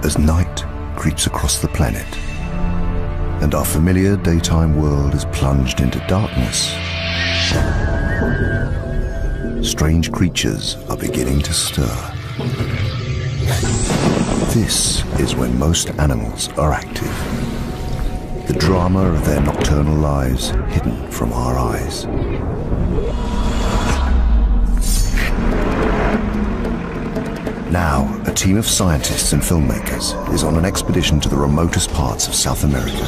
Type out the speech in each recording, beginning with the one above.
as night creeps across the planet and our familiar daytime world is plunged into darkness, strange creatures are beginning to stir. This is when most animals are active. The drama of their nocturnal lives hidden from our eyes. Now, a team of scientists and filmmakers is on an expedition to the remotest parts of South America.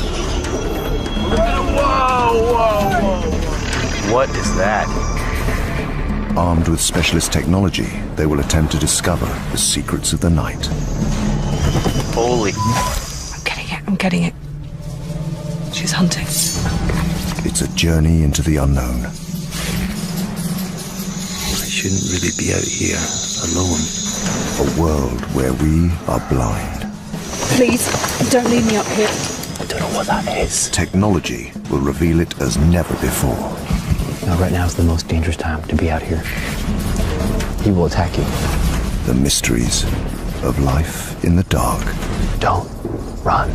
Whoa, whoa, whoa. What is that? Armed with specialist technology, they will attempt to discover the secrets of the night. Holy... I'm getting it. She's hunting. It's a journey into the unknown. I shouldn't really be out here alone. A world where we are blind. Please, don't leave me up here. I don't know what that is. Technology will reveal it as never before. No, right now is the most dangerous time to be out here. He will attack you. The mysteries of life in the dark. Don't run.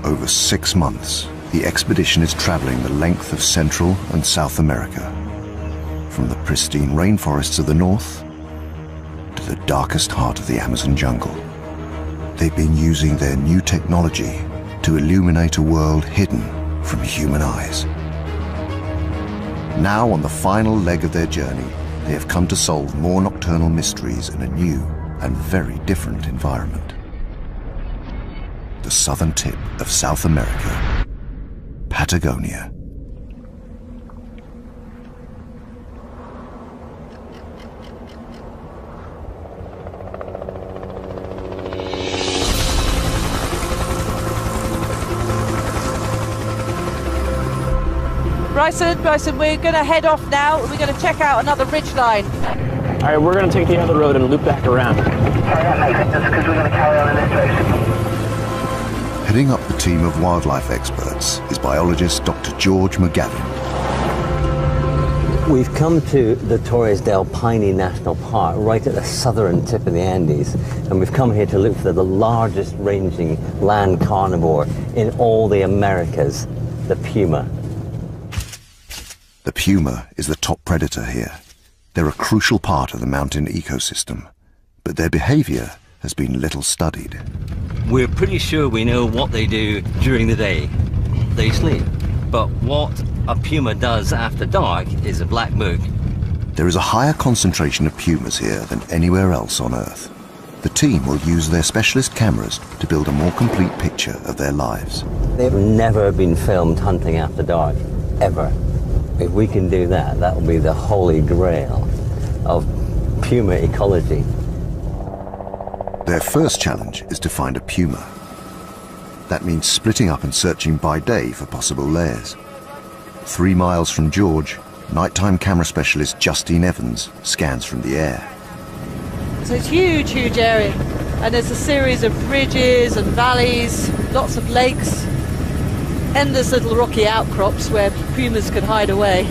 Over 6 months, the expedition is traveling the length of Central and South America, from the pristine rainforests of the north to the darkest heart of the Amazon jungle. They've been using their new technology to illuminate a world hidden from human eyes. Now, on the final leg of their journey, they have come to solve more nocturnal mysteries in a new and very different environment. The southern tip of South America, Patagonia. Bryson, we're going to head off now. We're going to check out another ridge line. All right, we're going to take the other road and loop back around. That makes sense, because we're going to carry on in this direction. Heading up the team of wildlife experts is biologist Dr. George McGavin. We've come to the Torres del Paine National Park, right at the southern tip of the Andes, and we've come here to look for the largest ranging land carnivore in all the Americas, the puma. The puma is the top predator here. They're a crucial part of the mountain ecosystem, but their behavior has been little studied. We're pretty sure we know what they do during the day. They sleep. But what a puma does after dark is a black book. There is a higher concentration of pumas here than anywhere else on Earth. The team will use their specialist cameras to build a more complete picture of their lives. They've never been filmed hunting after dark, ever. If we can do that, that will be the holy grail of puma ecology. Their first challenge is to find a puma. That means splitting up and searching by day for possible lairs. 3 miles from George, nighttime camera specialist Justine Evans scans from the air. So it's huge, huge area. And there's a series of ridges and valleys, lots of lakes, endless little rocky outcrops where pumas could hide away.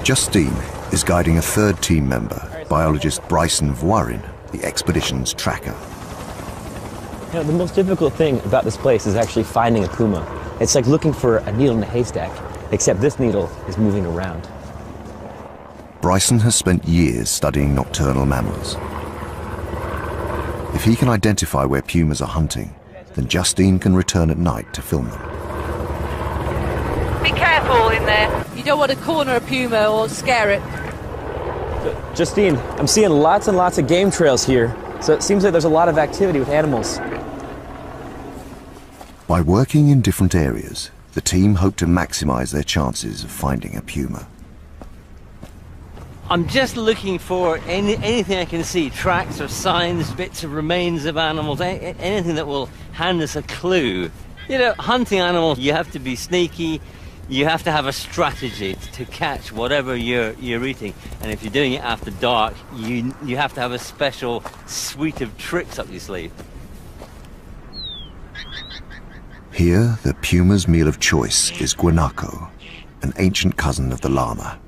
Justine is guiding a third team member, biologist Bryson Voirin, the expedition's tracker. You know, the most difficult thing about this place is actually finding a puma. It's like looking for a needle in a haystack, except this needle is moving around. Bryson has spent years studying nocturnal mammals. If he can identify where pumas are hunting, then Justine can return at night to film them. Be careful in there. You don't want to corner a puma or scare it. Justine, I'm seeing lots and lots of game trails here, so it seems like there's a lot of activity with animals. By working in different areas, the team hope to maximize their chances of finding a puma. I'm just looking for anything I can see, tracks or signs, bits of remains of animals, anything that will hand us a clue. You know, hunting animals, you have to be sneaky, you have to have a strategy to catch whatever you're eating. And if you're doing it after dark, you have to have a special suite of tricks up your sleeve. Here, the puma's meal of choice is guanaco, an ancient cousin of the llama.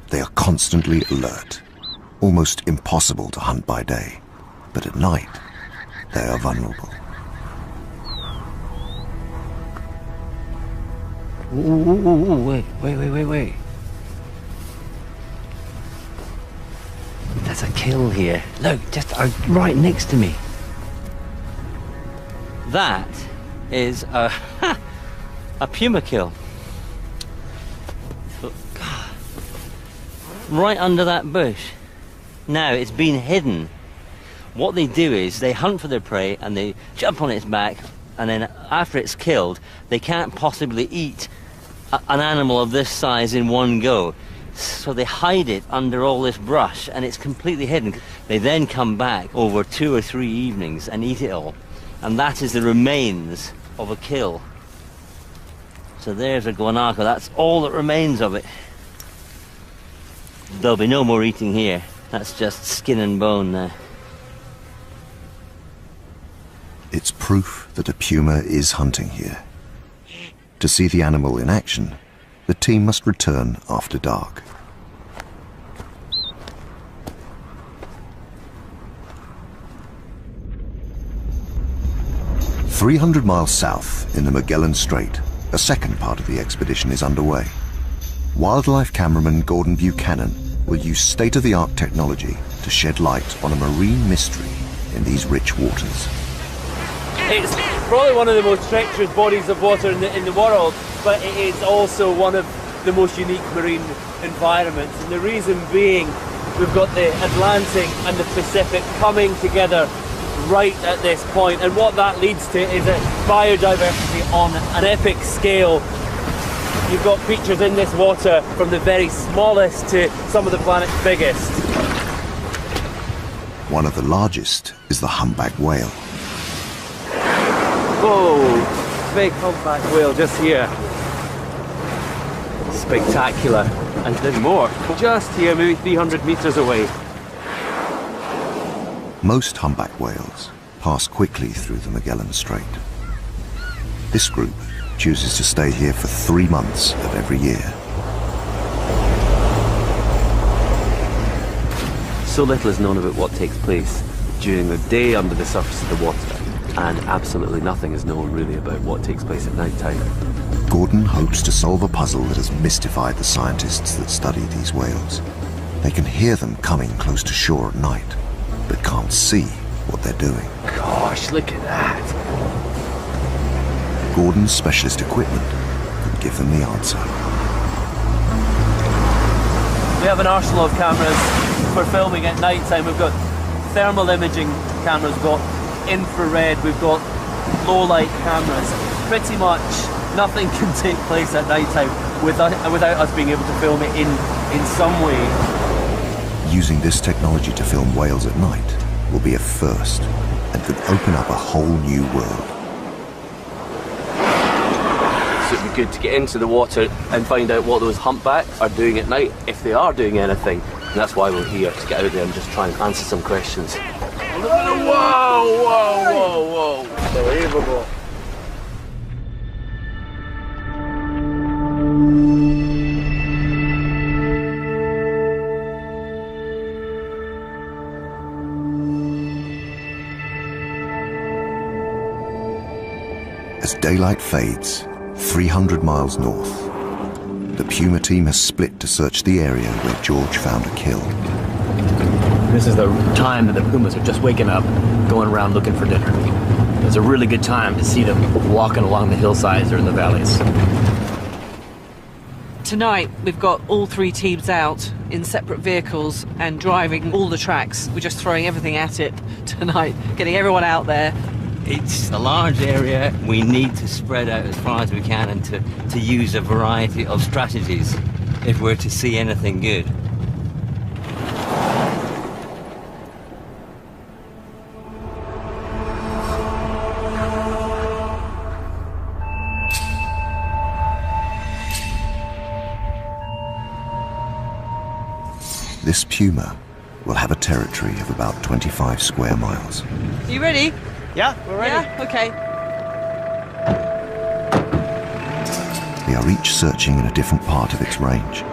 They are constantly alert, almost impossible to hunt by day, but at night, they are vulnerable. Ooh, wait. There's a kill here. Look, just right next to me. That is a puma kill. Right under that bush. Now it's been hidden. What they do is they hunt for their prey and they jump on its back, and then after it's killed, they can't possibly eat an animal of this size in one go. So they hide it under all this brush and it's completely hidden. They then come back over 2 or 3 evenings and eat it all. And that is the remains of a kill. So there's a guanaco, that's all that remains of it. There'll be no more eating here. That's just skin and bone now. It's proof that a puma is hunting here. To see the animal in action, the team must return after dark. "300 miles south in the Magellan Strait, a second part of the expedition is underway. Wildlife cameraman Gordon Buchanan will use state-of-the-art technology to shed light on a marine mystery in these rich waters. It's probably one of the most treacherous bodies of water in the world, but it is also one of the most unique marine environments. And the reason being, we've got the Atlantic and the Pacific coming together right at this point, and what that leads to is a biodiversity on an epic scale. You've got creatures in this water from the very smallest to some of the planet's biggest. One of the largest is the humpback whale. Whoa, big humpback whale just here. Spectacular. And there's more, just here, maybe 300 meters away. Most humpback whales pass quickly through the Magellan Strait. This group chooses to stay here for 3 months of every year. So little is known about what takes place during the day under the surface of the water, and absolutely nothing is known really about what takes place at night time. Gordon hopes to solve a puzzle that has mystified the scientists that study these whales. They can hear them coming close to shore at night, but can't see what they're doing. Gosh, look at that! Gordon's specialist equipment could give them the answer. We have an arsenal of cameras for filming at night time. We've got thermal imaging cameras, we've got infrared, we've got low light cameras. Pretty much nothing can take place at night time without us being able to film it in some way. Using this technology to film whales at night will be a first and could open up a whole new world. So it'd be good to get into the water and find out what those humpbacks are doing at night, if they are doing anything. And that's why we're here, to get out there and just try and answer some questions. Whoa! Unbelievable. As daylight fades, 300 miles north, the Puma team has split to search the area where George found a kill. This is the time that the pumas are just waking up, going around looking for dinner. It's a really good time to see them walking along the hillsides or in the valleys. Tonight, we've got all 3 teams out in separate vehicles and driving all the tracks. We're just throwing everything at it tonight, getting everyone out there. It's a large area. We need to spread out as far as we can and to use a variety of strategies if we're to see anything good. This puma will have a territory of about 25 square miles. You ready? Yeah, we're ready. Yeah? Okay. They are each searching in a different part of its range.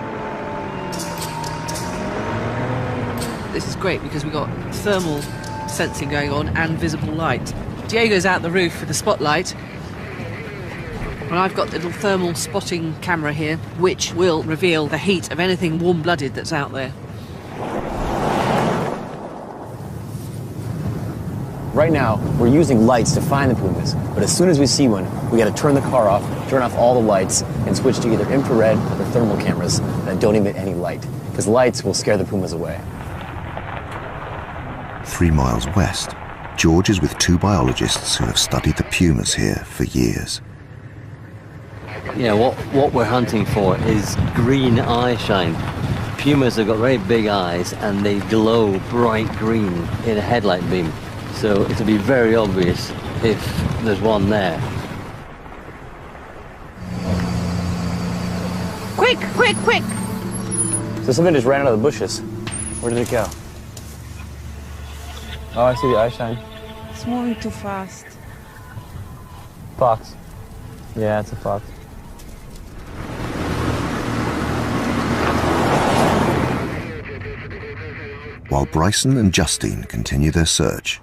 This is great because we've got thermal sensing going on and visible light. Diego's out the roof with the spotlight. And I've got the little thermal spotting camera here, which will reveal the heat of anything warm-blooded that's out there. Right now, we're using lights to find the pumas, but as soon as we see one, we gotta turn the car off, turn off all the lights, and switch to either infrared or thermal cameras that don't emit any light, because lights will scare the pumas away. 3 miles west, George is with 2 biologists who have studied the pumas here for years. Yeah, what we're hunting for is green eye shine. Pumas have got very big eyes and they glow bright green in a headlight beam. So it'll be very obvious if there's one there. Quick, quick, quick! So something just ran out of the bushes. Where did it go? Oh, I see the eye shine. It's moving too fast. Fox. Yeah, it's a fox. While Bryson and Justine continue their search,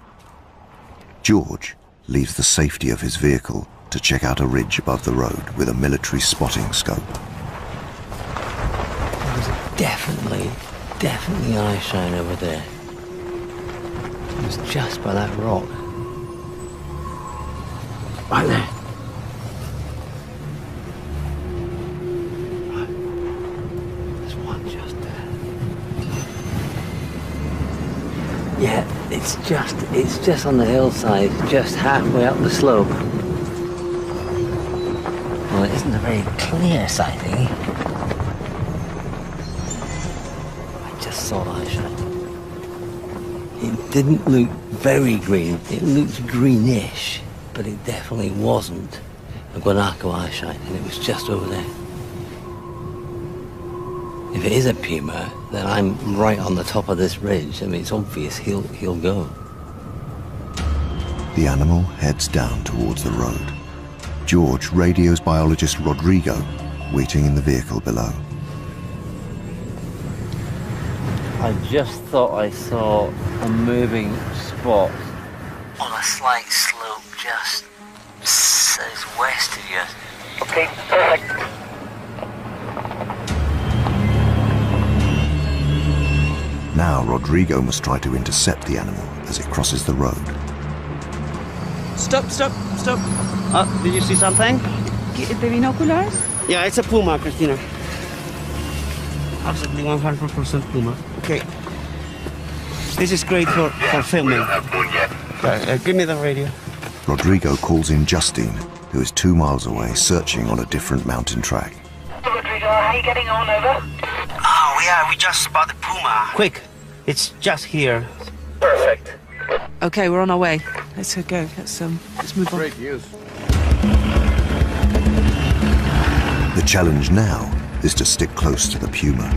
George leaves the safety of his vehicle to check out a ridge above the road with a military spotting scope. There's definitely eye shine over there. It was just by that rock. Right there. There's one just there. Yeah, it's just on the hillside, just halfway up the slope. Well, it isn't a very clear sighting. I just saw eye shine. It didn't look very green. It looked greenish, but it definitely wasn't a guanaco eye shine, and it was just over there. If it is a puma, then I'm right on the top of this ridge. I mean, it's obvious he'll go. The animal heads down towards the road. George radios biologist Rodrigo, waiting in the vehicle below. I just thought I saw a moving spot on a slight slope just southwest of you. Okay, perfect. Now Rodrigo must try to intercept the animal as it crosses the road. Stop. Did you see something? The binoculars? Yeah, it's a puma, Christina. Absolutely 100% puma. Okay. This is great for filming. Give me the radio. Rodrigo calls in Justine, who is 2 miles away searching on a different mountain track. Rodrigo, how are you getting on, over? Oh, yeah, we just spotted puma. Quick, it's just here. Perfect. Okay, we're on our way. Let's go. Let's move on. Great news. The challenge now is to stick close to the puma.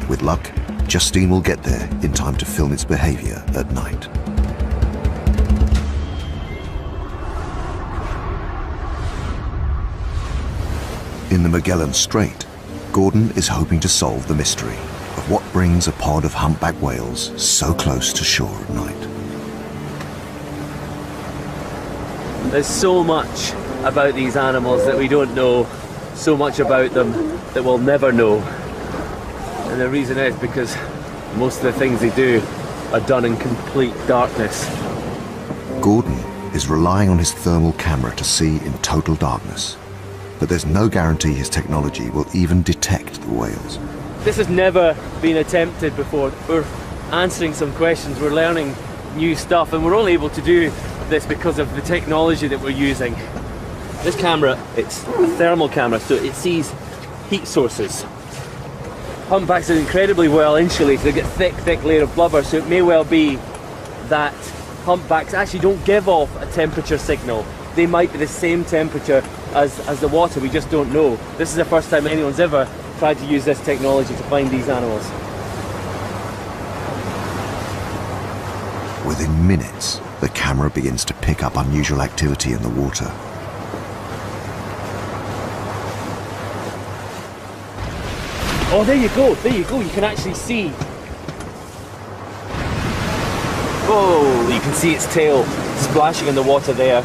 With luck, Justine will get there in time to film its behavior at night. In the Magellan Strait, Gordon is hoping to solve the mystery of what brings a pod of humpback whales so close to shore at night. There's so much about these animals that we don't know, so much about them that we'll never know. And the reason is because most of the things they do are done in complete darkness. Gordon is relying on his thermal camera to see in total darkness, but there's no guarantee his technology will even detect the whales. This has never been attempted before. We're answering some questions, we're learning new stuff, and we're only able to do this because of the technology that we're using. This camera, it's a thermal camera, so it sees heat sources. Humpbacks are incredibly well insulated. They've got thick layer of blubber, so it may well be that humpbacks actually don't give off a temperature signal. They might be the same temperature as the water, we just don't know. This is the first time anyone's ever tried to use this technology to find these animals. Within minutes, the camera begins to pick up unusual activity in the water. Oh, there you go, you can actually see. Oh, you can see its tail splashing in the water there.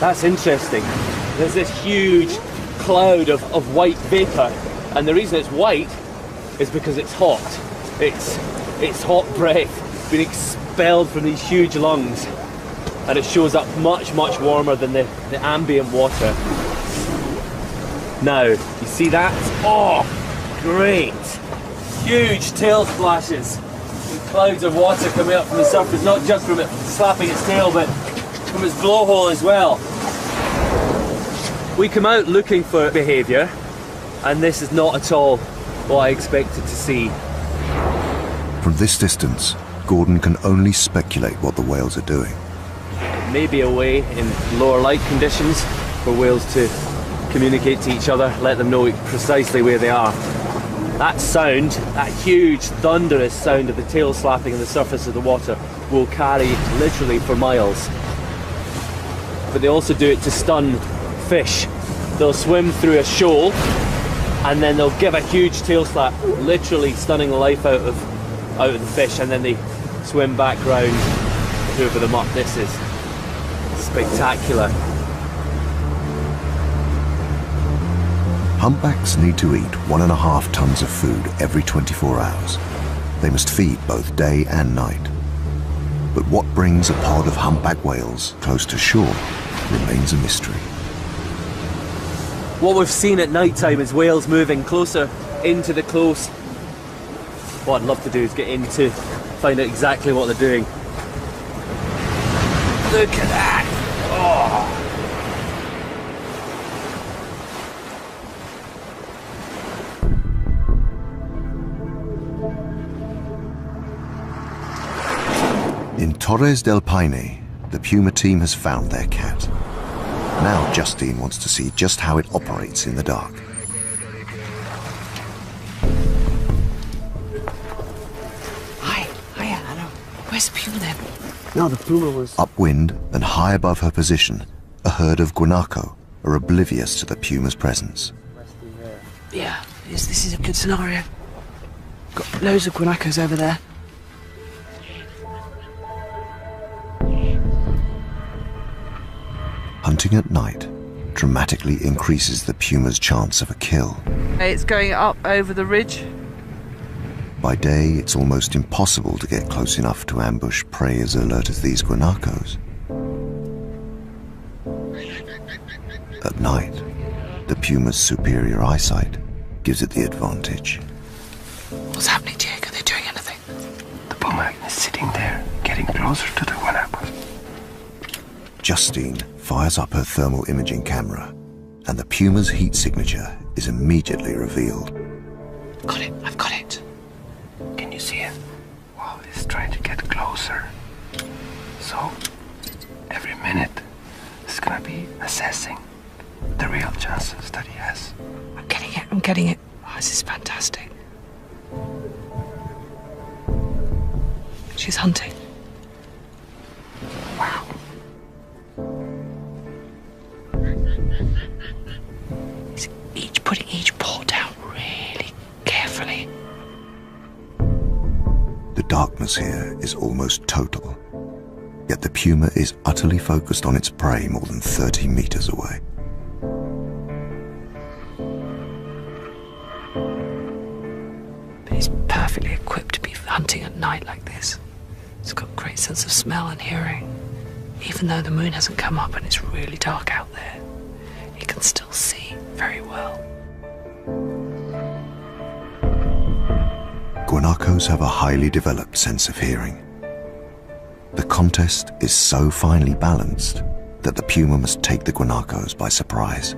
That's interesting. There's this huge cloud of white vapour, and the reason it's white is because it's hot. It's hot breath being expelled from these huge lungs, and it shows up much warmer than the ambient water. Now, you see that? Oh, great! Huge tail splashes and clouds of water coming up from the surface, not just from it slapping its tail, but from its blowhole as well. We come out looking for behaviour, and this is not at all what I expected to see. From this distance, Gordon can only speculate what the whales are doing. Maybe a way in lower light conditions for whales to communicate to each other, let them know precisely where they are. That sound, that huge thunderous sound of the tail slapping on the surface of the water, will carry literally for miles. But they also do it to stun fish. They'll swim through a shoal and then they'll give a huge tail slap, literally stunning the life out of the fish, and then they swim back round, hoover them up. This is spectacular. Humpbacks need to eat 1.5 tons of food every 24 hours. They must feed both day and night. But what brings a pod of humpback whales close to shore remains a mystery. What we've seen at night time is whales moving closer into the close. What I'd love to do is get in to find out exactly what they're doing. Look at that! Oh. In Torres del Paine, the Puma team has found their cat. Now Justine wants to see just how it operates in the dark. Hiya, hello. Where's the Puma then? No, the Puma was... Upwind and high above her position, a herd of guanaco are oblivious to the Puma's presence. Yeah, this is a good scenario. Got loads of guanacos over there. Hunting at night dramatically increases the Puma's chance of a kill. It's going up over the ridge. By day, it's almost impossible to get close enough to ambush prey as alert as these guanacos. At night, the Puma's superior eyesight gives it the advantage. What's happening, Diego? Are they doing anything? The Puma is sitting there, getting closer to the guanacos. Justine fires up her thermal imaging camera, and the Puma's heat signature is immediately revealed. Got it, I've got it. Can you see it? Well, it's trying to get closer. So, every minute, it's gonna be assessing the real chances that he has. I'm getting it. Oh, this is fantastic. She's hunting. Wow. He's putting each paw down really carefully. The darkness here is almost total, yet the Puma is utterly focused on its prey more than 30 meters away. But he's perfectly equipped to be hunting at night like this. It's got a great sense of smell and hearing. Even though the moon hasn't come up and it's really dark out there, he can still see very well. Guanacos have a highly developed sense of hearing. The contest is so finely balanced that the Puma must take the guanacos by surprise.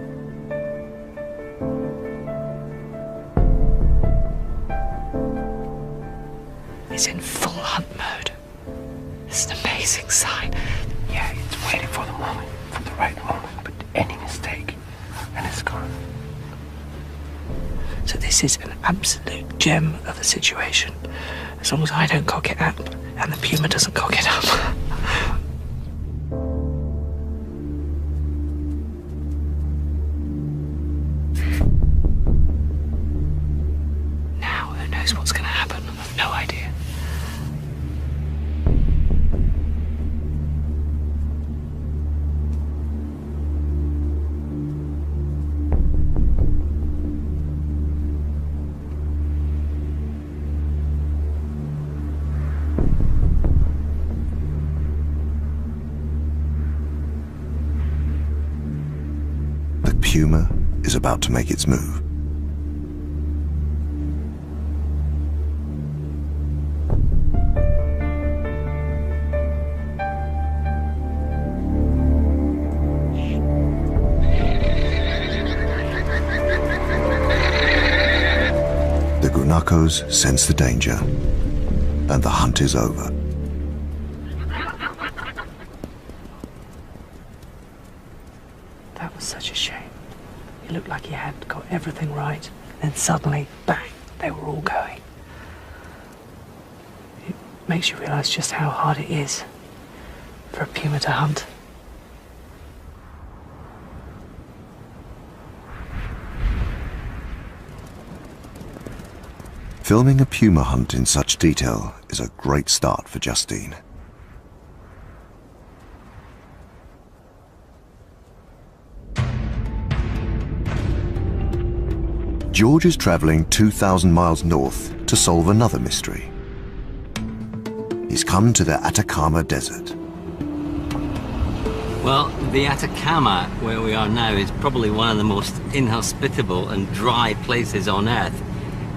He's in full hunt mode. It's an amazing sign. Yeah, it's waiting for the moment, for the right moment, but any mistake, and it's gone. So this is an absolute gem of a situation. As long as I don't cock it up and the Puma doesn't cock it up. puma is about to make its move. The guanacos sense the danger, and the hunt is over. That was such a shame. It looked like he had got everything right. Then suddenly, bang, they were all going. It makes you realise just how hard it is for a puma to hunt. Filming a puma hunt in such detail is a great start for Justine. George is traveling 2,000 miles north to solve another mystery. He's come to the Atacama Desert. Well, the Atacama, where we are now, is probably one of the most inhospitable and dry places on Earth.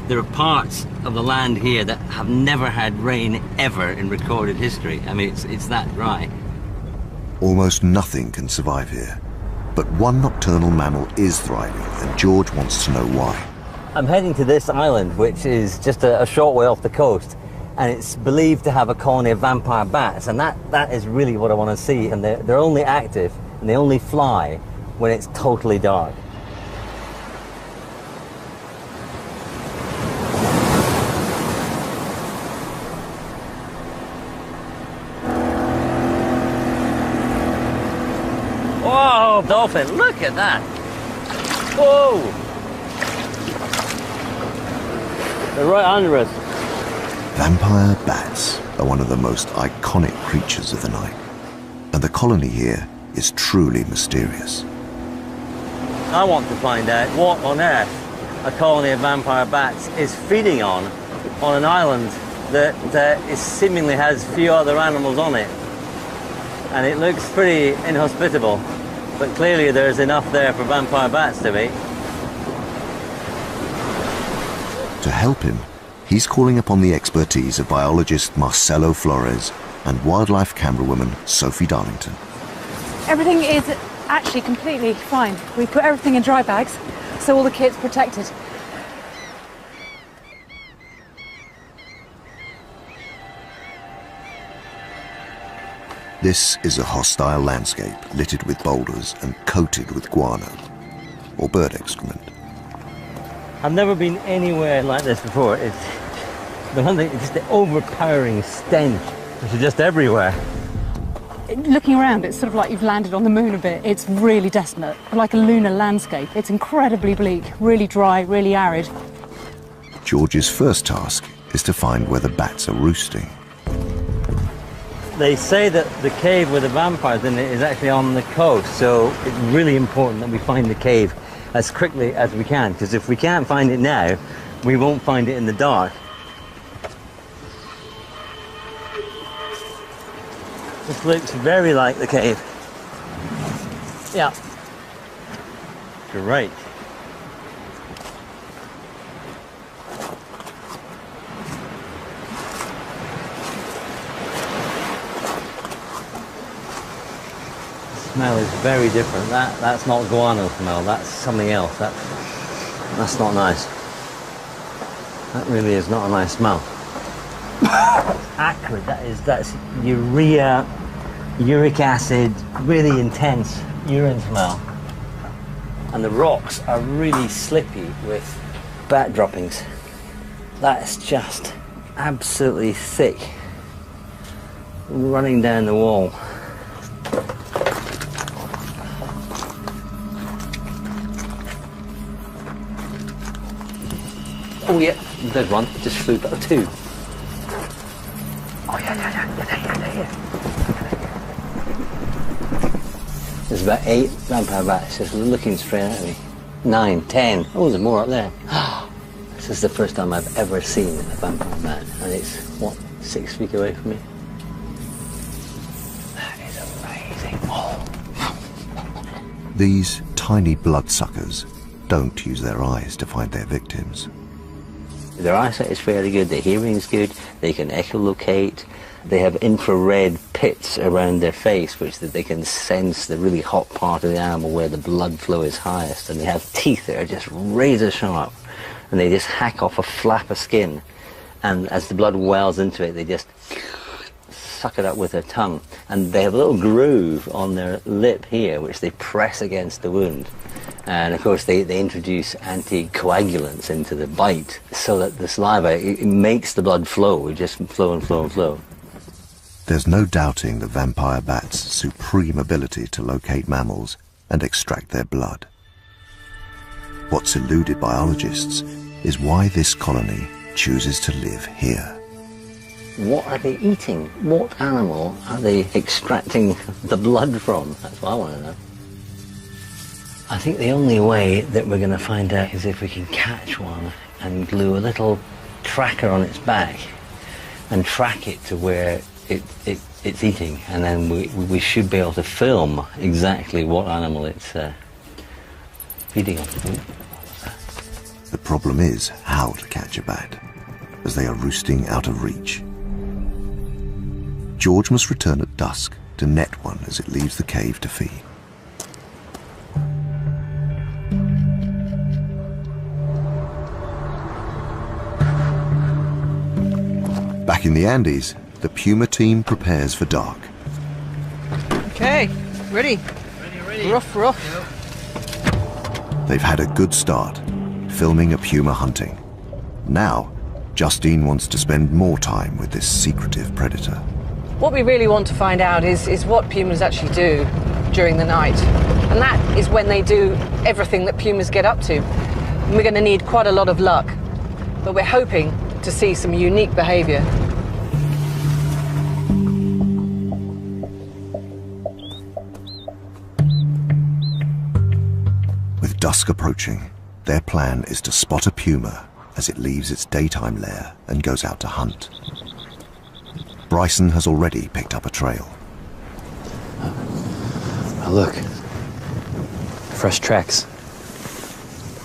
There are parts of the land here that have never had rain ever in recorded history. I mean, it's that dry. Almost nothing can survive here, but one nocturnal mammal is thriving, and George wants to know why. I'm heading to this island, which is just a short way off the coast, and it's believed to have a colony of vampire bats, and that is really what I want to see. And they're only active and they only fly when it's totally dark. Whoa, dolphin, look at that. Whoa. They're right under us. Vampire bats are one of the most iconic creatures of the night, and the colony here is truly mysterious. I want to find out what on earth a colony of vampire bats is feeding on an island that seemingly has few other animals on it. And it looks pretty inhospitable, but clearly there's enough there for vampire bats to eat. To help him, he's calling upon the expertise of biologist Marcelo Flores and wildlife camerawoman Sophie Darlington. Everything is actually completely fine. We put everything in dry bags, so all the kit's protected. This is a hostile landscape littered with boulders and coated with guano, or bird excrement. I've never been anywhere like this before. It's just the overpowering stench, which is just everywhere. Looking around, it's sort of like you've landed on the moon a bit. It's really desolate, like a lunar landscape. It's incredibly bleak, really dry, really arid. George's first task is to find where the bats are roosting. They say that the cave with the vampires in it is actually on the coast, so it's really important that we find the cave as quickly as we can, because if we can't find it now, we won't find it in the dark. This looks very like the cave. Yeah. Great. Smell is very different. That's not guano smell, that's something else. That's not nice. That really is not a nice smell. Acrid, that's urea, uric acid, really intense urine smell. And the rocks are really slippy with bat droppings. That's just absolutely thick, running down the wall. Oh yeah, there's one. It just flew back two. Oh yeah. There's about 8 vampire bats just looking straight at me. 9, 10. Oh, there's more up there. This is the first time I've ever seen a vampire bat, and it's, what, 6 feet away from me? That is amazing. Oh. These tiny bloodsuckers don't use their eyes to find their victims. Their eyesight is fairly good, their hearing is good, they can echolocate, they have infrared pits around their face which that they can sense the really hot part of the animal where the blood flow is highest, and they have teeth that are just razor sharp, and they just hack off a flap of skin, and as the blood wells into it they just suck it up with their tongue, and they have a little groove on their lip here which they press against the wound. And of course they introduce anticoagulants into the bite so that the saliva, it makes the blood flow, it just flow and flow and flow. There's no doubting the vampire bat's supreme ability to locate mammals and extract their blood. What's eluded biologists is why this colony chooses to live here. What are they eating? What animal are they extracting the blood from? That's what I want to know. I think the only way that we're going to find out is if we can catch one and glue a little tracker on its back and track it to where it's eating, and then we should be able to film exactly what animal it's feeding on. The problem is how to catch a bat, as they are roosting out of reach. George must return at dusk to net one as it leaves the cave to feed. Back in the Andes, the Puma team prepares for dark. Okay, ready. Ready. Rough. They've had a good start, filming a puma hunting. Now, Justine wants to spend more time with this secretive predator. What we really want to find out is what pumas actually do during the night. And that is when they do everything that pumas get up to. And we're going to need quite a lot of luck. But we're hoping to see some unique behavior. With dusk approaching, their plan is to spot a puma as it leaves its daytime lair and goes out to hunt. Bryson has already picked up a trail. Oh, look. Fresh tracks.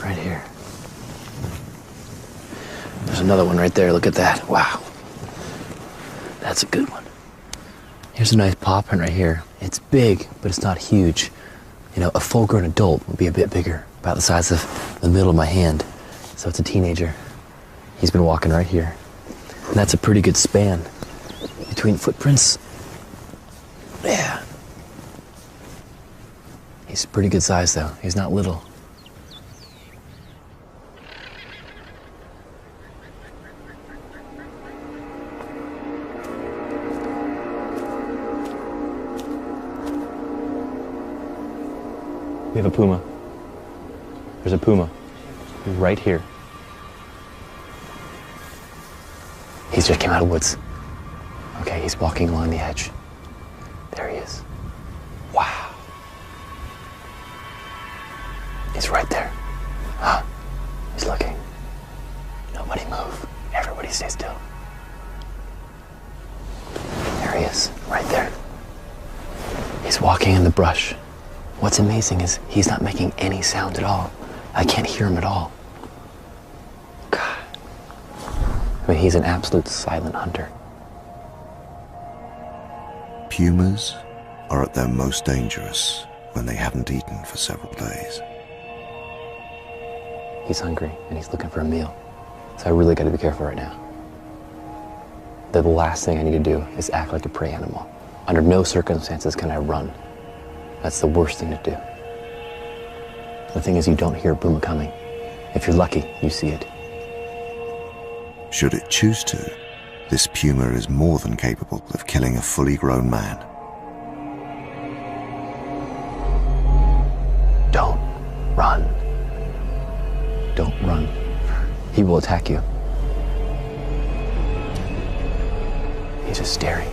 Right here. There's another one right there. Look at that. Wow. That's a good one. Here's a nice paw print right here. It's big, but it's not huge. You know, a full-grown adult would be a bit bigger, about the size of the middle of my hand. So it's a teenager. He's been walking right here. And that's a pretty good span between footprints. Yeah. He's a pretty good size, though. He's not little. We have a puma. There's a puma right here. He's just came out of the woods. Okay, he's walking along the edge. There he is. Wow. He's right there. Huh? He's looking. Nobody move. Everybody stay still. There he is, right there. He's walking in the brush. What's amazing is he's not making any sound at all. I can't hear him at all. God. I mean, he's an absolute silent hunter. Pumas are at their most dangerous when they haven't eaten for several days. He's hungry and he's looking for a meal. So I really gotta be careful right now. The last thing I need to do is act like a prey animal. Under no circumstances can I run. That's the worst thing to do. The thing is, you don't hear a puma coming. If you're lucky, you see it. Should it choose to, this puma is more than capable of killing a fully grown man. Don't run. Don't run. He will attack you. He's just staring.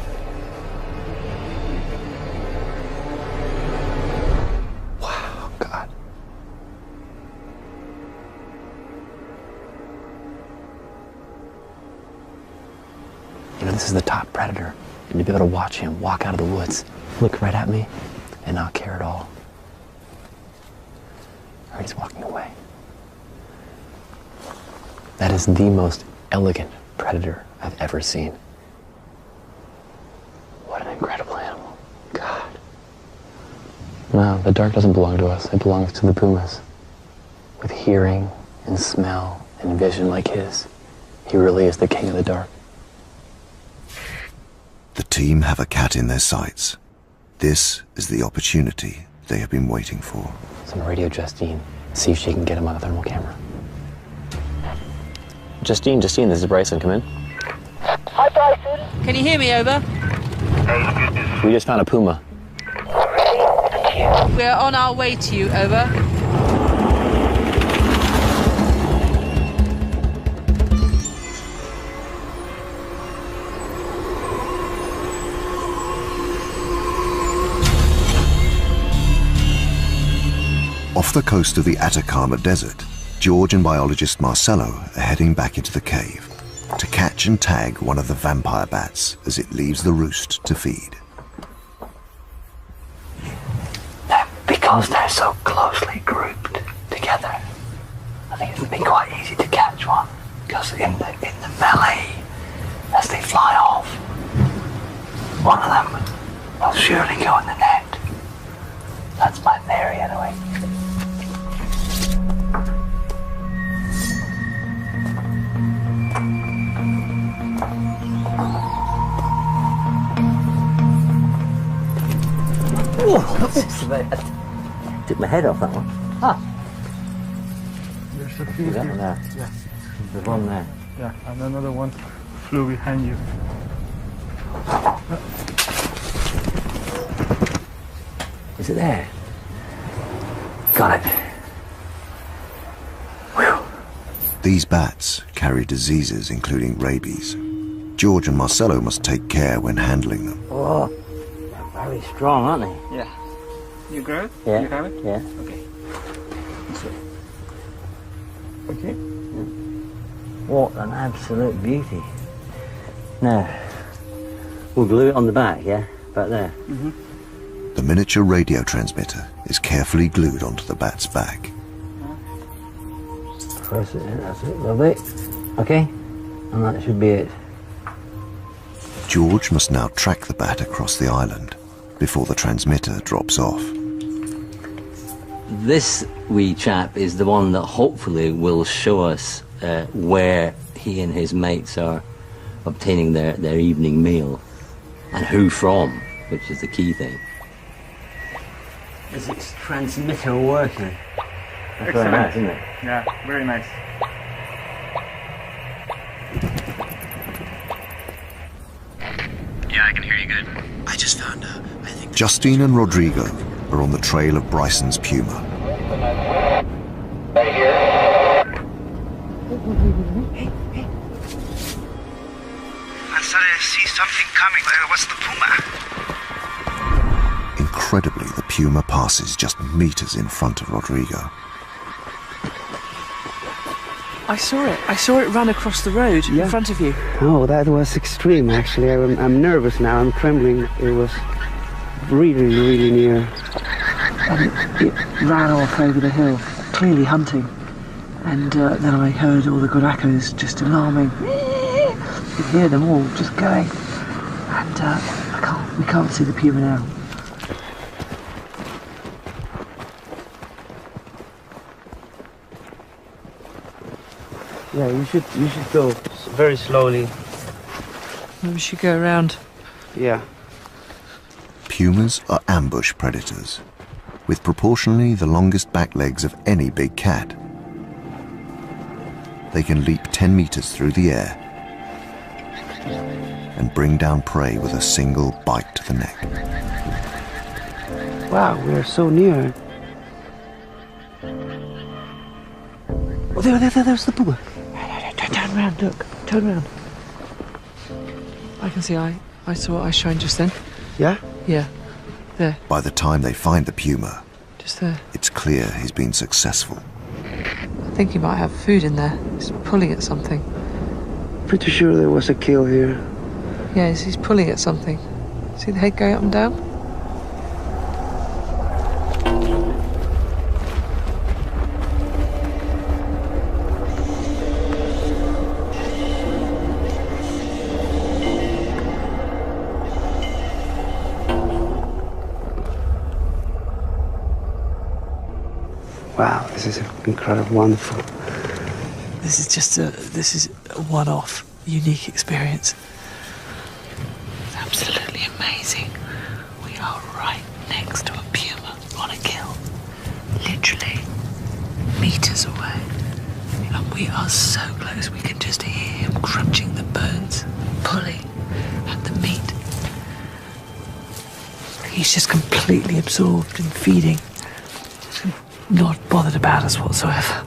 Wow, God. You know, this is the top predator. And to be able to watch him walk out of the woods, look right at me, and not care at all. he's walking away. That is the most elegant predator I've ever seen. What an incredible animal. God. No, the dark doesn't belong to us. It belongs to the pumas. With hearing and smell and vision like his, he really is the king of the dark. The team have a cat in their sights. This is the opportunity they have been waiting for. So I'm gonna radio Justine, see if she can get him on a thermal camera. Justine, this is Bryson. Come in. Hi, Bryson. Can you hear me? Over. We just found a puma. We're on our way to you. Over. Off the coast of the Atacama Desert, George and biologist Marcelo are heading back into the cave to catch and tag one of the vampire bats as it leaves the roost to feed. Because they're so closely grouped together, I think it would be quite easy to catch one. Because in the melee, as they fly off, one of them will surely go in the net. That's my theory anyway. I took my head off that one. There's a few That here. one there. Yeah. There's one there. Yeah, and another one flew behind you. Is it there? Got it. These bats carry diseases including rabies. George and Marcelo must take care when handling them. Oh, they're very strong, aren't they? Yeah. You got it? Yeah. You have it? Yeah. Okay. Okay. What an absolute beauty. Now, we'll glue it on the back, yeah? Back there. Mm-hmm. The miniature radio transmitter is carefully glued onto the bat's back. Press it in, that's it, lovely. Okay, and that should be it. George must now track the bat across the island before the transmitter drops off. This wee chap is the one that hopefully will show us where he and his mates are obtaining their evening meal and who from, which is the key thing. Is its transmitter working? That's very nice, isn't it? Yeah, very nice. Yeah, I can hear you good. I just found I think... Justine and Rodrigo are on the trail of Bryson's puma. Right here. I started to see something coming. What's the puma? Incredibly, the puma passes just meters in front of Rodrigo. I saw it. I saw it run across the road in front of you. Oh, that was extreme, actually. I'm nervous now. I'm trembling. It was really, really near. And it ran off over the hill, clearly hunting. And then I heard all the guaracos just alarming. You could hear them all just going. And we can't see the puma now. Yeah, you should go very slowly. Maybe we should go around. Yeah. Pumas are ambush predators, with proportionally the longest back legs of any big cat. They can leap 10 meters through the air and bring down prey with a single bite to the neck. Wow, we're so near. Oh, there's the puma. Turn around, look. Turn around. I can see I saw eyes shine just then. Yeah? Yeah. There. By the time they find the puma, Just there. it's clear he's been successful. I think he might have food in there. He's pulling at something. Pretty sure there was a kill here. Yeah, he's pulling at something. See the head going up and down? wow, this is incredible, wonderful. This is a one-off, unique experience. It's absolutely amazing. We are right next to a puma on a kill, literally meters away. And we are so close, we can just hear him crunching the bones, pulling at the meat. He's just completely absorbed in feeding, not bothered about us whatsoever.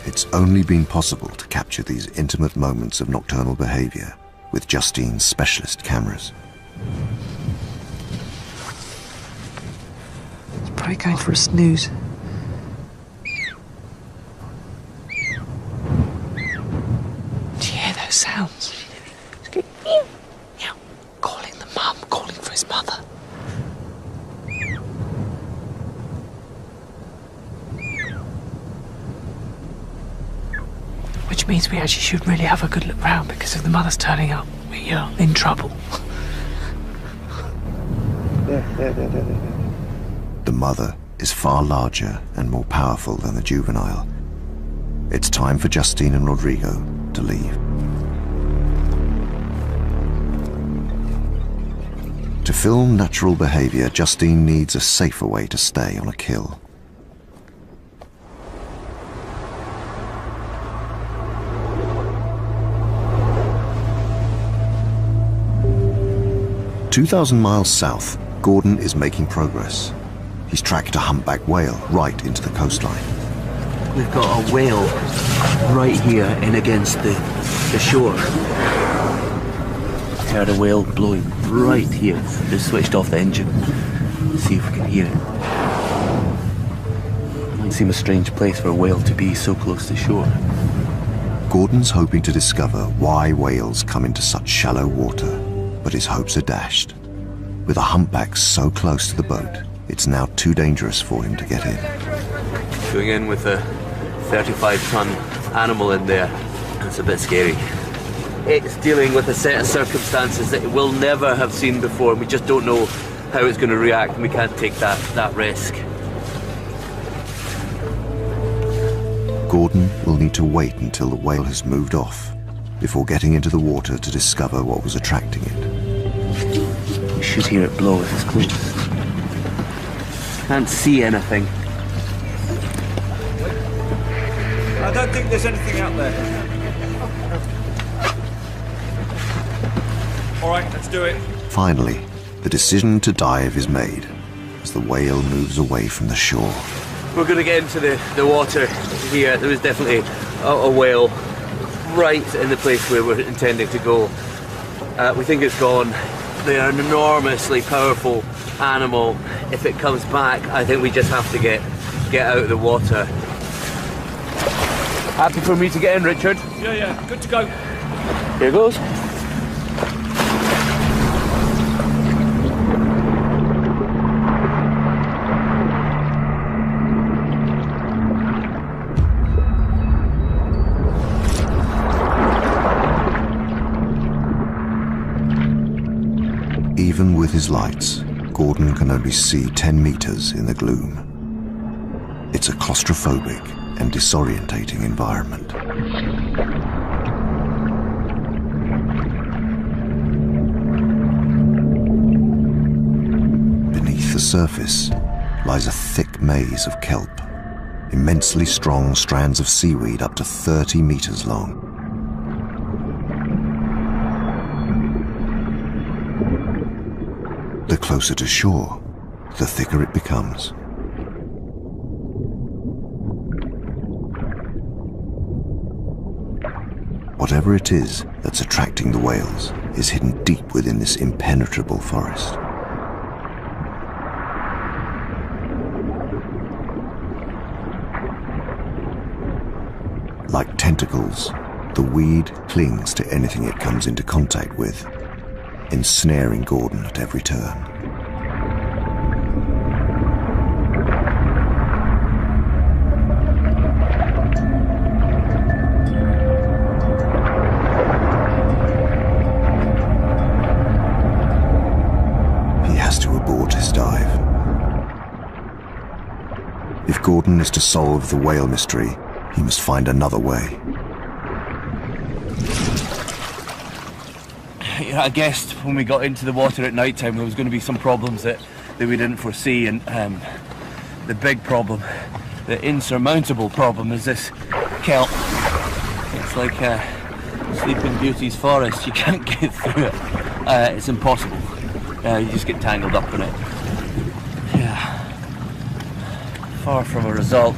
It's only been possible to capture these intimate moments of nocturnal behavior with Justine's specialist cameras. He's probably going for a snooze. Do you hear those sounds? He's going, meow, meow, calling the mum, calling for his mother. Which means we actually should really have a good look round, because if the mother's turning up, we are in trouble. The mother is far larger and more powerful than the juvenile. It's time for Justine and Rodrigo to leave. To film natural behavior, Justine needs a safer way to stay on a kill. "2,000 miles south, Gordon is making progress. He's tracked a humpback whale right into the coastline. We've got a whale right here in against the shore. Heard a whale blowing right here. Just switched off the engine. See if we can hear it. It might seem a strange place for a whale to be so close to shore. Gordon's hoping to discover why whales come into such shallow water, but his hopes are dashed. With a humpback so close to the boat, it's now too dangerous for him to get in. Going in with a 35-ton animal in there, it's a bit scary. It's dealing with a set of circumstances that it will never have seen before, and we just don't know how it's going to react, and we can't take that risk. Gordon will need to wait until the whale has moved off before getting into the water to discover what was attracting it. We should hear it blow if it's close. Can't see anything. I don't think there's anything out there. All right, let's do it. Finally, the decision to dive is made as the whale moves away from the shore. We're going to get into the water here. There was definitely a whale right in the place where we're intending to go. We think it's gone. They are an enormously powerful animal. If it comes back, I think we just have to get out of the water. Happy for me to get in, Richard? Yeah, good to go. Here goes. Even with his lights, Gordon can only see 10 meters in the gloom. It's a claustrophobic and disorientating environment. Beneath the surface lies a thick maze of kelp, immensely strong strands of seaweed up to 30 meters long. The closer to shore, the thicker it becomes. Whatever it is that's attracting the whales is hidden deep within this impenetrable forest. Like tentacles, the weed clings to anything it comes into contact with, ensnaring Gordon at every turn. He has to abort his dive. Gordon is to solve the whale mystery, he must find another way. I guessed when we got into the water at night time there was going to be some problems that we didn't foresee, and the big problem, the insurmountable problem, is this kelp. It's like Sleeping Beauty's forest. You can't get through it. It's impossible. You just get tangled up in it. Yeah. Far from a result.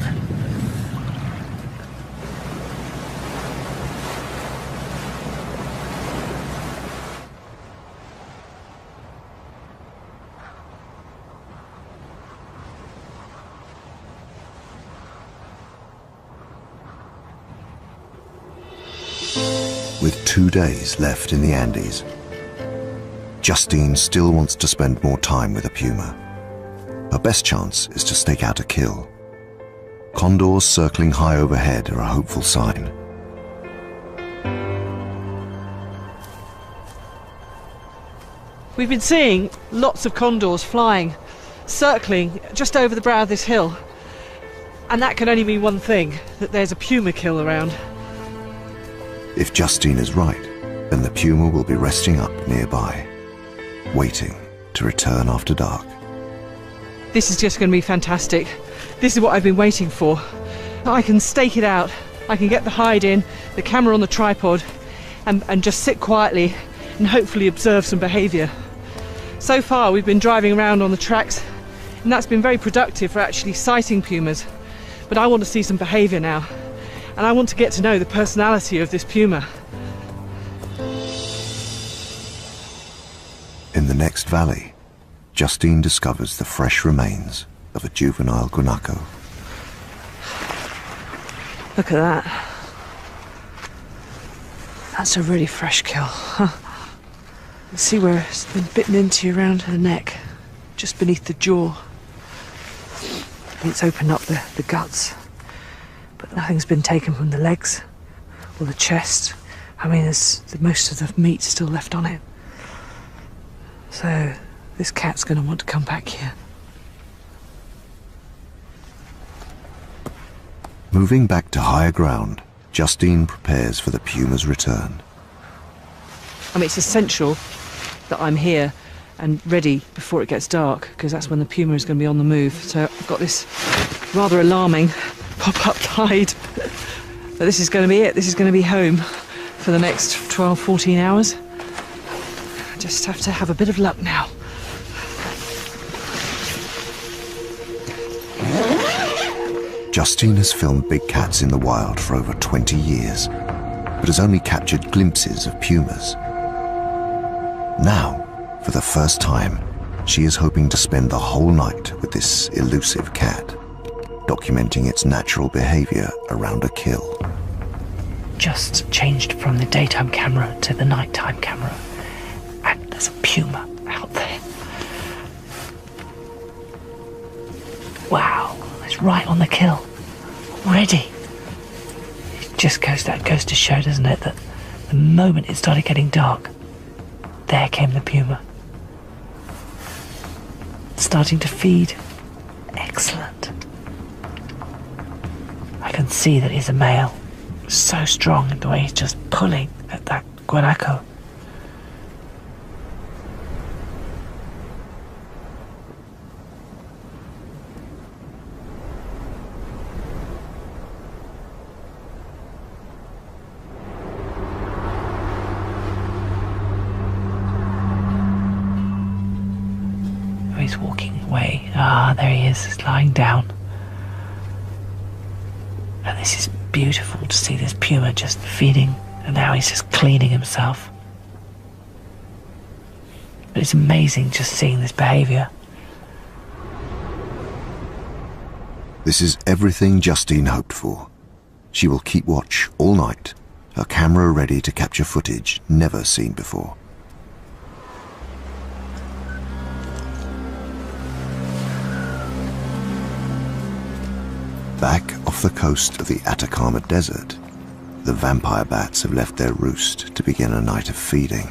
With 2 days left in the Andes, Justine still wants to spend more time with a puma. Her best chance is to stake out a kill. Condors circling high overhead are a hopeful sign. We've been seeing lots of condors flying, circling just over the brow of this hill. And that can only mean one thing, that there's a puma kill around. If Justine is right, then the puma will be resting up nearby, waiting to return after dark. This is just going to be fantastic. This is what I've been waiting for. I can stake it out, I can get the hide in, the camera on the tripod, and just sit quietly and hopefully observe some behaviour. So far we've been driving around on the tracks, and that's been very productive for actually sighting pumas. But I want to see some behaviour now, and I want to get to know the personality of this puma. In the next valley, Justine discovers the fresh remains of a juvenile guanaco. Look at that. That's a really fresh kill. Huh? You see where it's been bitten into around the neck, just beneath the jaw. It's opened up the guts, but nothing's been taken from the legs or the chest. I mean, there's most of the meat still left on it. So this cat's going to want to come back here. Moving back to higher ground, Justine prepares for the puma's return. I mean, it's essential that I'm here and ready before it gets dark, because that's when the puma is going to be on the move. So I've got this rather alarming pop-up tide. But this is going to be it. This is going to be home for the next 12, 14 hours. I just have to have a bit of luck now. Justine has filmed big cats in the wild for over 20 years, but has only captured glimpses of pumas. Now, for the first time, she is hoping to spend the whole night with this elusive cat, documenting its natural behavior around a kill. Just changed from the daytime camera to the nighttime camera, and there's a puma out there. Wow, it's right on the kill already. It just goes to show, doesn't it, that the moment it started getting dark, there came the puma. Starting to feed. Excellent. I can see that he's a male. So strong in the way he's just pulling at that guanaco. He's walking away. Ah, there he is. He's lying down. And this is beautiful to see this puma just feeding, and now he's just cleaning himself. But it's amazing just seeing this behaviour. This is everything Justine hoped for. She will keep watch all night, her camera ready to capture footage never seen before. Back off the coast of the Atacama Desert, the vampire bats have left their roost to begin a night of feeding.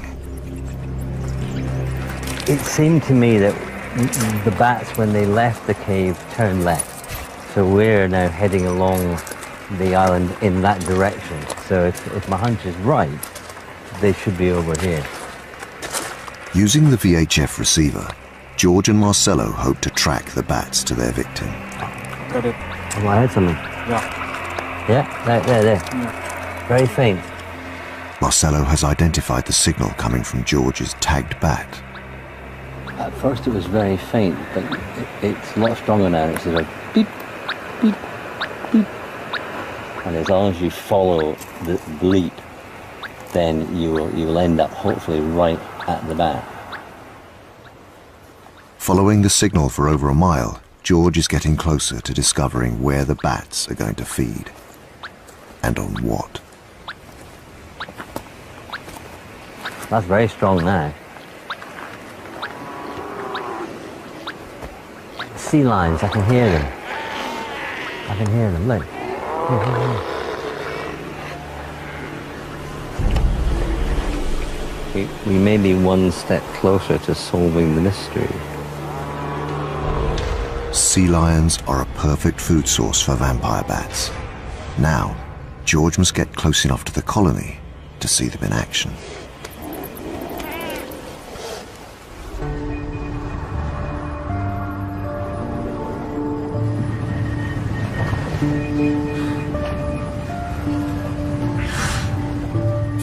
It seemed to me that the bats, when they left the cave, turned left. So we're now heading along the island in that direction. So if my hunch is right, they should be over here. Using the VHF receiver, George and Marcelo hope to track the bats to their victim. Got it. Oh, I heard something. Yeah. Yeah, there. Yeah. Very faint. Marcelo has identified the signal coming from George's tagged bat. At first it was very faint, but it's a lot stronger now. It's like beep, beep, beep. And as long as you follow the bleep, then you will end up hopefully right at the bat. Following the signal for over a mile, George is getting closer to discovering where the bats are going to feed. And on what. That's very strong now. Sea lions, I can hear them. I can hear them, look. We may be one step closer to solving the mystery. Sea lions are a perfect food source for vampire bats. Now, George must get close enough to the colony to see them in action.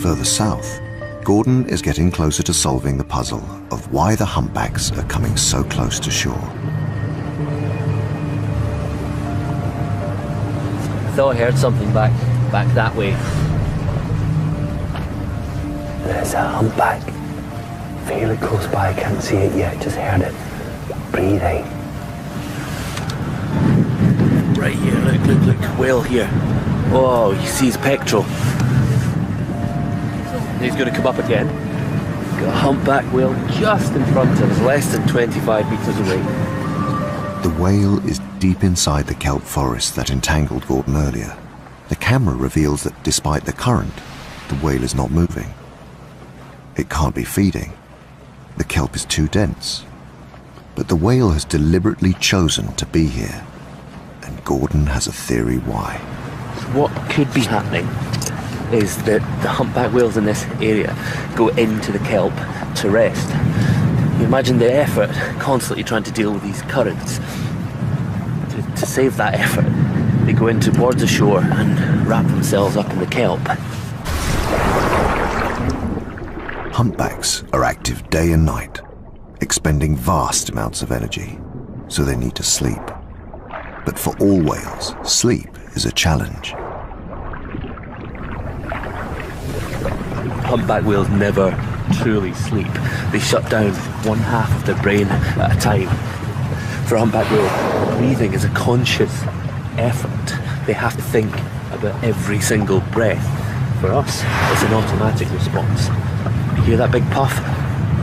Further south, Gordon is getting closer to solving the puzzle of why the humpbacks are coming so close to shore. I thought I heard something back that way. There's a humpback. Feel it close by, I can't see it yet, just heard it. Breathing. Right here, look, whale here. Oh, you see his pectoral. He's going to come up again. Got a humpback whale just in front of us, less than 25 metres away. The whale is deep inside the kelp forest that entangled Gordon earlier. The camera reveals that despite the current, the whale is not moving. It can't be feeding. The kelp is too dense. But the whale has deliberately chosen to be here, and Gordon has a theory why. What could be happening is that the humpback whales in this area go into the kelp to rest. You imagine the effort constantly trying to deal with these currents. To save that effort, they go in towards the shore and wrap themselves up in the kelp. Humpbacks are active day and night, expending vast amounts of energy, so they need to sleep. But for all whales, sleep is a challenge. Humpback whales never truly sleep. They shut down one half of their brain at a time. For a humpback whale, breathing is a conscious effort. They have to think about every single breath. For us, it's an automatic response. You hear that big puff?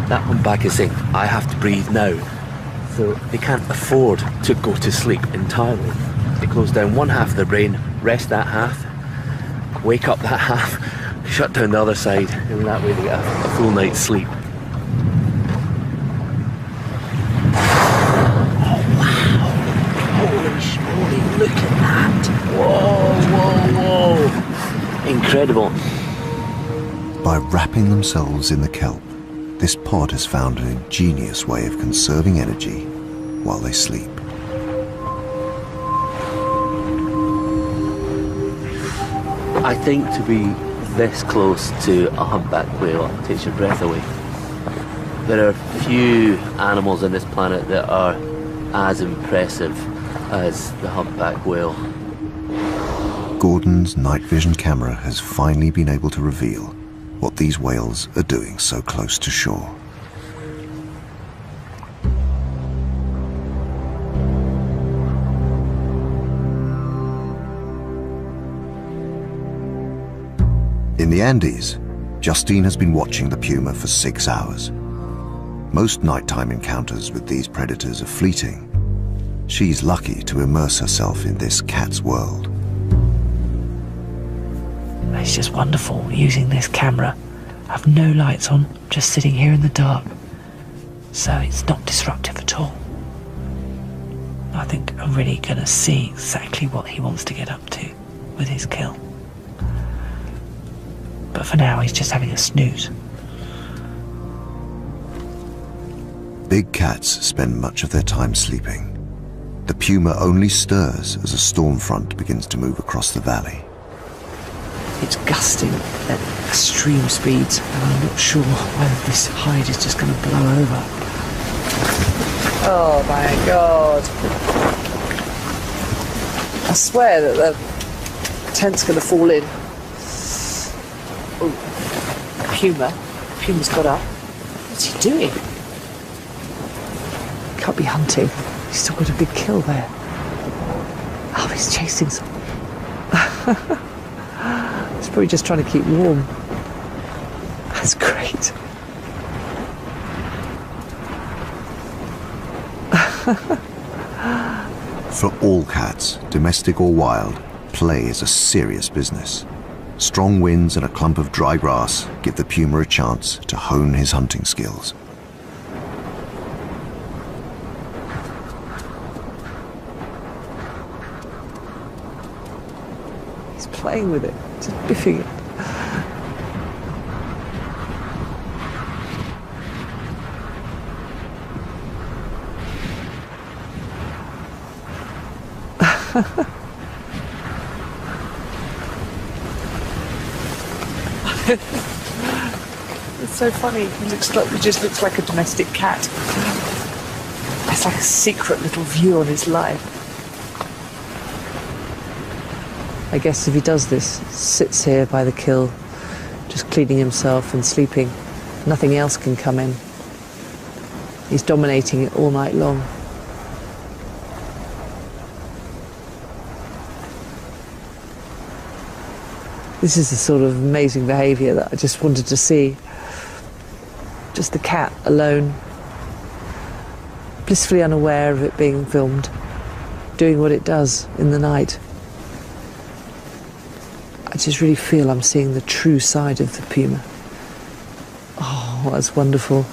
That humpback is saying, I have to breathe now. So they can't afford to go to sleep entirely. They close down one half of their brain, rest that half, wake up that half, shut down the other side, and that way they get a full night's sleep. Oh wow! Holy schmoly, look at that! Whoa! Incredible. By wrapping themselves in the kelp, this pod has found an ingenious way of conserving energy while they sleep. I think to be this close to a humpback whale takes your breath away. There are few animals on this planet that are as impressive as the humpback whale. Gordon's night vision camera has finally been able to reveal what these whales are doing so close to shore. In the Andes, Justine has been watching the puma for 6 hours. Most nighttime encounters with these predators are fleeting. She's lucky to immerse herself in this cat's world. It's just wonderful using this camera. I have no lights on, just sitting here in the dark. So it's not disruptive at all. I think, are really going to see exactly what he wants to get up to with his kill. But for now, he's just having a snooze. Big cats spend much of their time sleeping. The puma only stirs as a storm front begins to move across the valley. It's gusting at extreme speeds, and I'm not sure whether this hide is just going to blow over. Oh my god. I swear that the tent's going to fall in. Oh, Puma. Puma's got up. What's he doing? Can't be hunting. He's still got a big kill there. Oh, he's chasing some. He's probably just trying to keep warm. That's great. For all cats, domestic or wild, play is a serious business. Strong winds and a clump of dry grass give the puma a chance to hone his hunting skills. He's playing with it, just biffing it. It's so funny. He just looks like a domestic cat. It's like a secret little view on his life. I guess if he does this, sits here by the kill, just cleaning himself and sleeping, nothing else can come in. He's dominating it all night long. This is the sort of amazing behaviour that I just wanted to see. Just the cat alone, blissfully unaware of it being filmed, doing what it does in the night. I just really feel I'm seeing the true side of the puma. Oh, that's wonderful.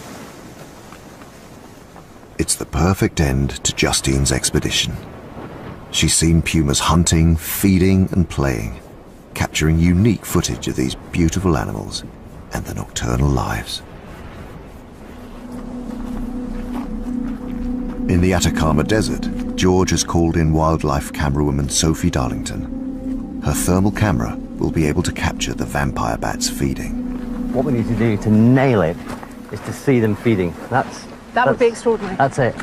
It's the perfect end to Justine's expedition. She's seen pumas hunting, feeding and playing, capturing unique footage of these beautiful animals and their nocturnal lives. In the Atacama Desert, George has called in wildlife camerawoman Sophie Darlington. Her thermal camera will be able to capture the vampire bats feeding. What we need to do to nail it is to see them feeding. That would be extraordinary. That's it.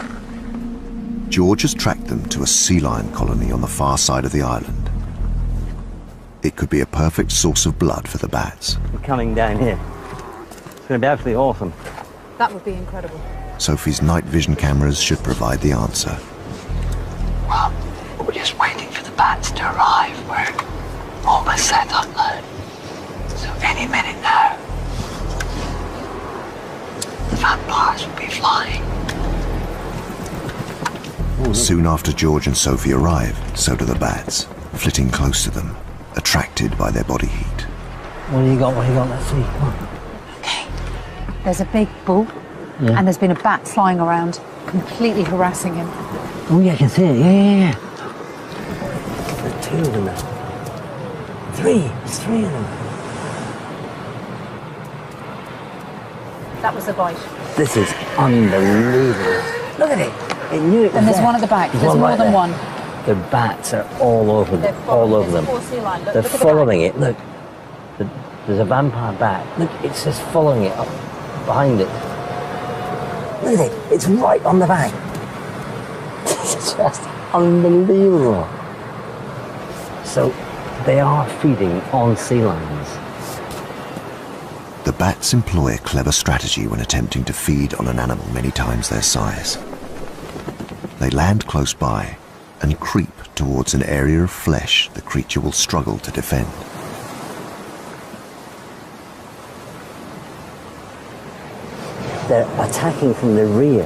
George has tracked them to a sea lion colony on the far side of the island. It could be a perfect source of blood for the bats. We're coming down here. It's going to be absolutely awesome. That would be incredible. Sophie's night vision cameras should provide the answer. Well, we're just waiting for the bats to arrive. We're almost set up now. So any minute now, the vampires will be flying. Soon after George and Sophie arrive, so do the bats, flitting close to them, attracted by their body heat. What do you got? Let's see. Come on. Okay. There's a big bull, and there's been a bat flying around, completely harassing him. Oh yeah, I can see it. Yeah. There's two of them now. There's three of them. That was the bite. This is unbelievable. Look at it. It knew it was And there's there. one at the back. There's one more right than there. one. The bats are all over them. All over them. They're following it. Look. There's a vampire bat. Look, it's just following it up behind it. Look at it. It's right on the bank. It's just unbelievable. So they are feeding on sea lions. The bats employ a clever strategy when attempting to feed on an animal many times their size. They land close by and creep towards an area of flesh the creature will struggle to defend. They're attacking from the rear,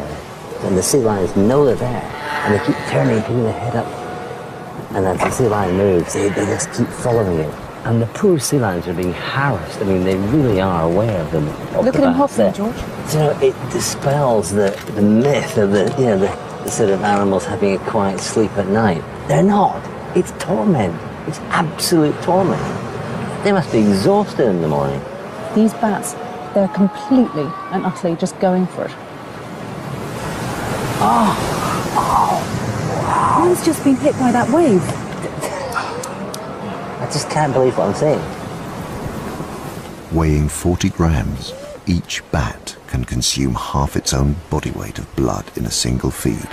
and the sea lions know they're there, and they keep putting their head up. And as the sea lion moves, they just keep following it. And the poor sea lions are being harassed. I mean, they really are aware of Look at him bats hopping, there. George. So it dispels the myth of the the sort of animals having a quiet sleep at night. They're not. It's torment. It's absolute torment. They must be exhausted in the morning. These bats, they're completely and utterly just going for it. One's just been hit by that wave. I just can't believe what I'm saying. Weighing 40 grams, each bat can consume half its own body weight of blood in a single feed,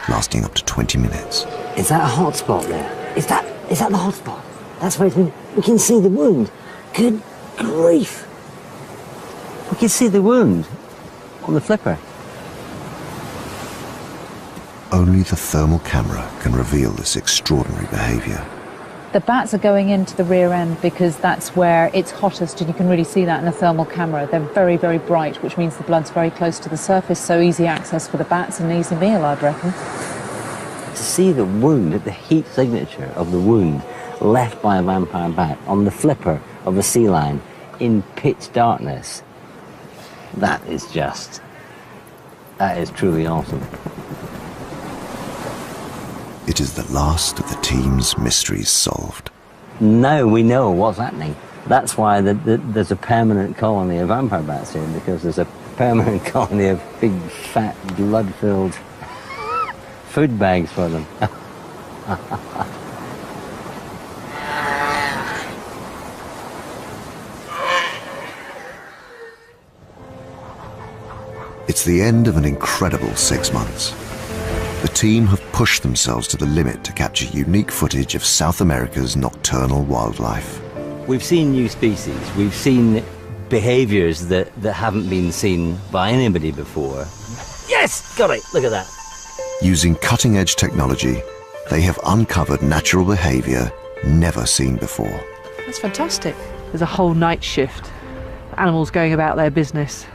lasting up to 20 minutes. Is that a hot spot there? Is that the hot spot? That's where it's been. We can see the wound. Good grief. We can see the wound on the flipper. Only the thermal camera can reveal this extraordinary behaviour. The bats are going into the rear end because that's where it's hottest, and you can really see that in the thermal camera. They're very, very bright, which means the blood's very close to the surface, so easy access for the bats and an easy meal, I'd reckon. To see the wound, the heat signature of the wound left by a vampire bat on the flipper of a sea lion in pitch darkness, that is truly awesome. It is the last of the team's mysteries solved. Now we know what's happening. That's why there's a permanent colony of vampire bats here, because there's a permanent colony of big, fat, blood-filled food bags for them. It's the end of an incredible 6 months. The team have pushed themselves to the limit to capture unique footage of South America's nocturnal wildlife. We've seen new species. We've seen behaviours that haven't been seen by anybody before. Yes! Got it! Look at that. Using cutting-edge technology, they have uncovered natural behaviour never seen before. That's fantastic. There's a whole night shift. Animals going about their business,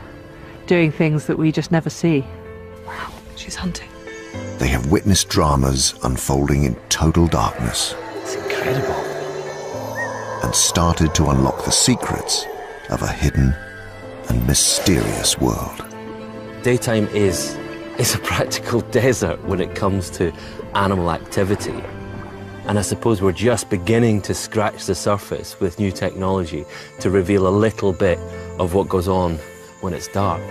doing things that we just never see. Wow, she's hunting. They have witnessed dramas unfolding in total darkness. It's incredible. And started to unlock the secrets of a hidden and mysterious world. Daytime is a practical desert when it comes to animal activity. And I suppose we're just beginning to scratch the surface with new technology to reveal a little bit of what goes on when it's dark.